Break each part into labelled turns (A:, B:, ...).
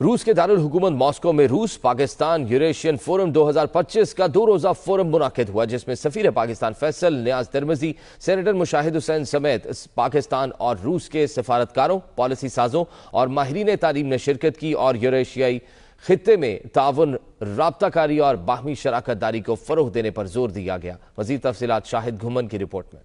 A: रूस के दारुल-हुकूमत मॉस्को में रूस पाकिस्तान यूरेशियन फोरम 2025 का 2 रोज़ा फोरम मुनाकिद हुआ, जिसमें सफीर पाकिस्तान फैसल नियाज तिरमिजी, सेनेटर मुशाहिद हुसैन समेत पाकिस्तान और रूस के सफारतकारों, पॉलिसी साजों और माहिरीन तालीम ने शिरकत की और यूरेशियाई खित्ते में ताउन, राब्ताकारी और बाहमी शराकत दारी को फरोग देने पर जोर दिया गया। मजीद तफसीलात शाहिद घुमन की रिपोर्ट में।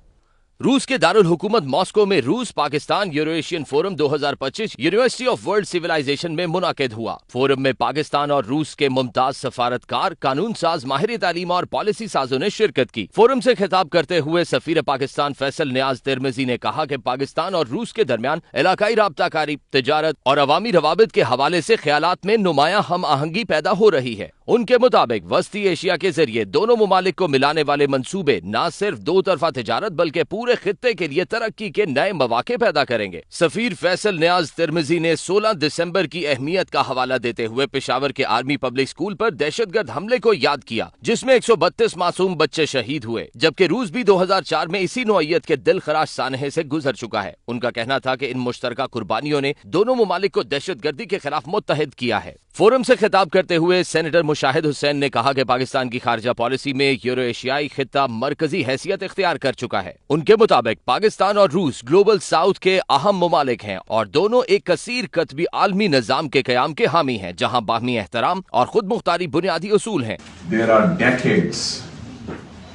A: रूस के दारुल हुकूमत मॉस्को में रूस Pakistan Eurasian forum 2025 university of world civilization में मुनाकिद हुआ। फोरम में पाकिस्तान और रूस के मुमताज सफारतकार, कानून साज, माहिर तालीम और पॉलिसी साजों ने शिरकत की। फोरम से खिताब करते हुए सफीर पाकिस्तान फैसल नियाज तिरमिजी ने कहा कि पाकिस्तान और रूस के दरमियान इलाकाई राब्ताकारी, तिजारत और अवामी रवाबित के हवाले से ख्यालात में नुमाया हम आहंगी पैदा हो रही है। उनके मुताबिक वस्ती एशिया के जरिए दोनों मुमालिक को मिलाने वाले मंसूबे न सिर्फ दो तरफा तिजारत बल्कि पूरे खित्ते के लिए तरक्की के नए मौके पैदा करेंगे। सफीर फैसल नियाज तिरमिजी ने 16 दिसंबर की अहमियत का हवाला देते हुए पेशावर के आर्मी पब्लिक स्कूल पर दहशतगर्द हमले को याद किया, जिसमें 132 मासूम बच्चे शहीद हुए, जबकि रूस भी 2004 में इसी नौइयत के दिलखराश सानहे से गुजर चुका है। उनका कहना था कि इन मुश्तरका कुर्बानियों ने दोनों मुमालिक को दहशतगर्दी के खिलाफ मुत्तहिद किया है। फोरम से खिताब करते हुए सेनेटर मुशाहिद हुसैन ने कहा कि पाकिस्तान की खारजा पॉलिसी में यूरो एशियाई खित्ता मरकजी हैसियत इख्तियार कर चुका है। उनके मुताबिक पाकिस्तान और रूस ग्लोबल साउथ के अहम मुमालिक हैं और दोनों एक कसीर कतबी आलमी निजाम के कयाम के हामी हैं, जहां बाहमी एहतराम और खुद मुख्तारी बुनियादी उसूल हैं।
B: There are decades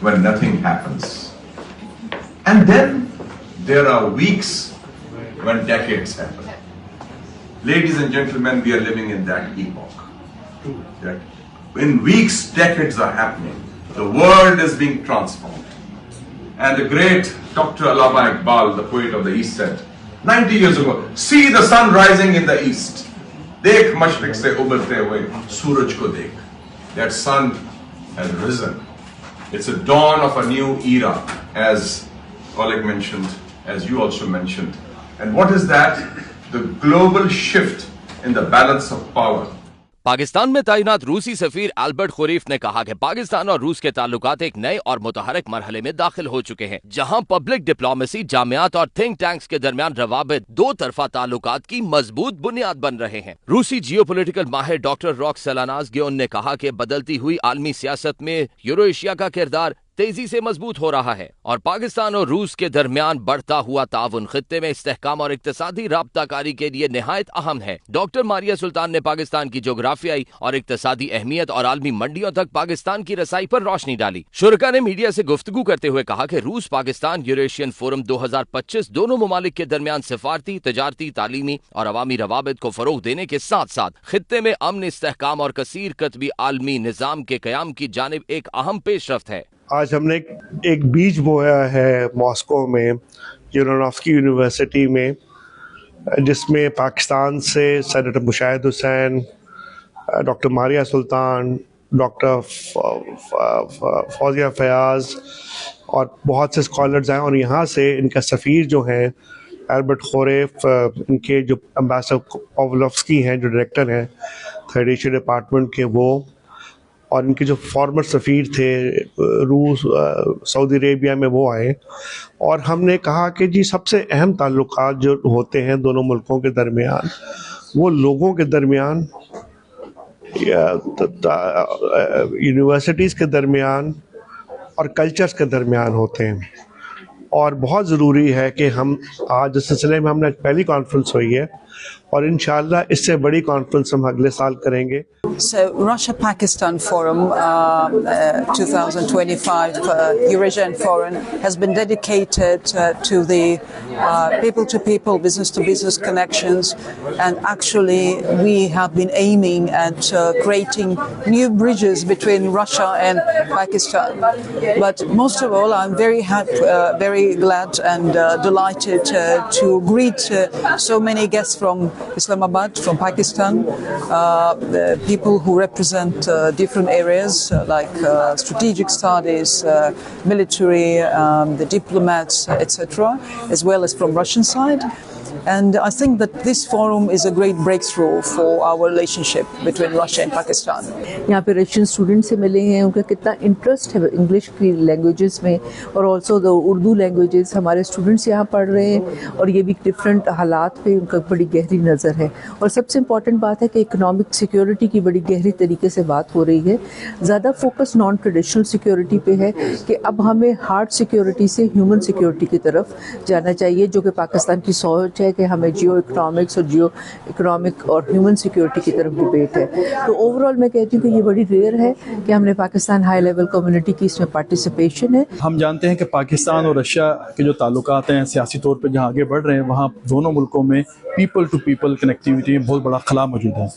B: when nothing happens, and then there are weeks when decades happen. Ladies and gentlemen, we are living in that epoch. That in weeks, decades are happening. The world is being transformed. And the great Dr. Allama Iqbal, the poet of the East, said 90 years ago, see the sun rising in the east. Dekh mashriq se ubarte hue suraj ko dekh. That sun has risen. It's a dawn of a new era, as Oleg mentioned, as you also mentioned. And what is that? The global shift in the balance of power.
A: Pakistan में तैनात रूसी सफीर Albert खुरीफ ने कहा कि पाकिस्तान और रूस के ताल्लुकात एक नए और मुतहरक मरहले में दाखिल हो चुके हैं, जहां पब्लिक डिप्लोमेसी, जामियात और थिंक टैंक्स के दरमियान रवाबित दो तरफा ताल्लुकात की मजबूत बुनियाद बन रहे हैं। रूसी जियोपॉलिटिकल माहिर डॉक्टर रॉक्सलानास गियोन ने कहा कि बदलती हुई आलमी सियासत में यूरो एशिया का किरदार तेजी से मजबूत हो रहा है और पाकिस्तान और रूस के दरमियान बढ़ता हुआ ताउन खित्ते में इस्तेहकाम और इक्तिसादी राब्ताकारी के लिए निहायत अहम है। डॉक्टर मारिया सुल्तान ने पाकिस्तान की जोग्राफियाई और इक्तिसादी अहमियत और आलमी मंडियों तक पाकिस्तान की रसाई पर रोशनी डाली। शुरका ने मीडिया से गुफ्तगू करते हुए कहा कि रूस पाकिस्तान यूरेशियन फोरम 2025 दोनों मुमालिक के दरमियान सिफारती, तजारती, तालीमी और अवामी रवाबित को फरोग देने के साथ साथ खित्ते में अमन, इस्तेहकाम और कसीर कतबी आलमी निजाम के कयाम की जानिब एक अहम पेशरफ्त है।
C: आज हमने एक बीज बोया है मॉस्को में, यूरोनॉफ्स्की यूनिवर्सिटी में, जिसमें पाकिस्तान से सेनेटर मुशाहिद हुसैन, डॉक्टर मारिया सुल्तान, डॉक्टर फौजिया फयाज और बहुत से स्कॉलर्स आए और यहाँ से इनका सफ़ीर जो हैं अल्बर्ट खुरीफ, इनके जो एम्बेसडर पॉवलोव्स्की हैं, जो डायरेक्टर हैं थर्ड एशिया डिपार्टमेंट के, वो, और इनके जो फॉर्मर सफ़ीर थे रूस, सऊदी अरेबिया में, वो आए और हमने कहा कि जी सबसे अहम ताल्लुकात जो होते हैं दोनों मुल्कों के दरमियान, वो लोगों के दरमियान, यूनिवर्सिटीज़ के दरमियान और कल्चर्स के दरमियान होते हैं। और बहुत ज़रूरी है कि हम आज इस सिलसिले में हमने पहली कॉन्फ्रेंस हुई है और इंशाअल्लाह इससे बड़ी कॉन्फ्रेंस हम अगले साल करेंगे।
D: So Russia-Pakistan Forum 2025 Eurasian Forum has been dedicated to the people-to-people, business-to-business connections, and actually we have been aiming at creating new bridges between Russia and Pakistan. But most of all, I'm very happy, very glad and delighted to greet so many guests from Islamabad, from Pakistan, people who represent different areas like strategic studies, military, the diplomats, etc., as well as from Russian side. And I think that this forum is a great breakthrough for our relationship between Russia and Pakistan.
E: यहाँ पे Russian student से मिले हैं, उनका कितना interest है English की languages में, और ऑल्सो द उर्दू लैंग्वेजेस. हमारे स्टूडेंट्स यहाँ पढ़ रहे हैं और ये भी डिफरेंट हालात पे उनका बड़ी गहरी नज़र है. और सबसे इम्पॉर्टेंट बात है कि इकोनॉमिक सिक्योरिटी की बड़ी गहरी तरीके से बात हो रही है. ज़्यादा फोकस नॉन ट्रेडिशनल सिक्योरिटी पे है कि अब हमें हार्ड सिक्योरिटी से ह्यूमन सिक्योरिटी की तरफ जाना चाहिए, जो कि पाकिस्तान की सोच है कि हमें जियो इकोनॉमिक्स और जियो इकोनॉमिक और ह्यूमन सिक्योरिटी की तरफ डिबेट है. तो ओवरऑल मैं कहती हूँ कि ये बड़ी रेयर है कि हमने पाकिस्तान हाई लेवल कम्युनिटी की इसमें पार्टिसिपेशन है.
F: हम जानते हैं कि पाकिस्तान और रशिया के जो ताल्लुकात हैं सियासी तौर पर जहाँ आगे बढ़ रहे हैं, वहाँ दोनों मुल्कों में पीपल टू पीपल कनेक्टिविटी में बहुत बड़ा खला मौजूद है.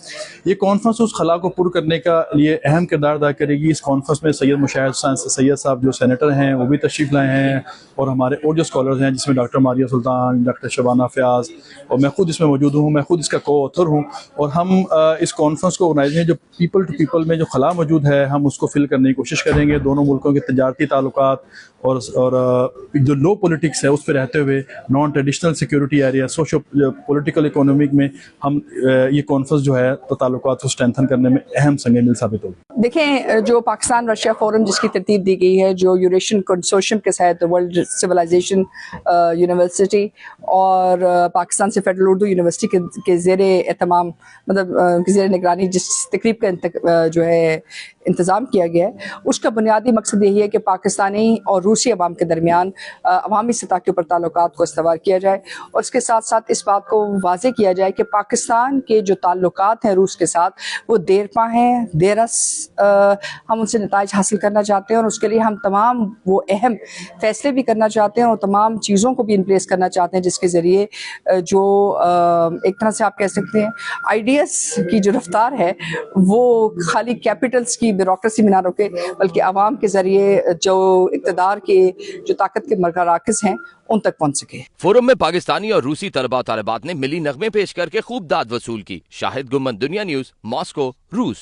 F: ये कॉन्फ्रेंस उस खला को पूरा करने का लिए अहम किरदार अदा करेगी. इस कॉन्फ्रेंस में सैयद मुशाहिद हुसैन सैयद साहब जो सेनेटर हैं वो भी तशरीफ़ लाए हैं, और हमारे और जो स्कॉलर्स हैं जिसमें डॉक्टर मारिया सुल्तान, डॉक्टर शबाना फयाज और मैं खुद इसमें मौजूद हूँ. मैं खुद इसका को ऑथर हूँ. और हम इस कॉन्फ्रेंस को ऑर्गेनाइज हैं जो पीपल टू पीपल में जो खला मौजूद है हम उसको फिल करने की कोशिश करेंगे. दोनों मुल्कों के तजारती ताल्लुकात और जो लो पॉलिटिक्स है उस पर रहते हुए non traditional security area socio political economic में हम ये कॉन्फ्रेंस जो है तो ताल्लुकात को स्ट्रेंथन करने में अहम संग मील साबित होगी.
G: देखें, जो पाकिस्तान रशिया फोरम जिसकी तरतीब दी गई है, जो यूरेशियन कंसोर्शियम के तहत वर्ल्ड सिविलाइजेशन यूनिवर्सिटी और पाकिस्तान से फेडरल उर्दू यूनिवर्सिटी के ज़ेर एहतमाम मतलब ज़ेर निगरानी जिस तकरीब का जो है इंतज़ाम किया गया है, उसका बुनियादी मकसद यही है कि पाकिस्तानी और रूसी अवाम के दरमियान अवामी सतह के ऊपर ताल्लुकात को इस्तवार किया जाए, और उसके साथ साथ इस बात को वाज़ेह किया जाए कि पाकिस्तान के जो ताल्लुकात हैं रूस के साथ वो देरपा हैं, देरस हम उनसे नताइज हासिल करना चाहते हैं, और उसके लिए हम तमाम वो अहम फैसले भी करना चाहते हैं और तमाम चीज़ों को भी इन प्लेस करना चाहते हैं जिसके ज़रिए जो एक तरह से आप कह सकते हैं आइडियाज़ की जो रफ्तार है वो खाली कैपिटल्स की ब्यूरोक्रेसी में ना रुके, बल्कि आवाम के ज़रिए जो इक़्तिदार के जो ताकत के मराकज़ हैं उन तक पहुँच सके.
A: फोरम में पाकिस्तानी और रूसी तलबा तालिबात ने मिली नगमे पेश करके खूब दाद वसूल की. शाहिद गुम्मन, दुनिया न्यूज़, मॉस्को, रूस.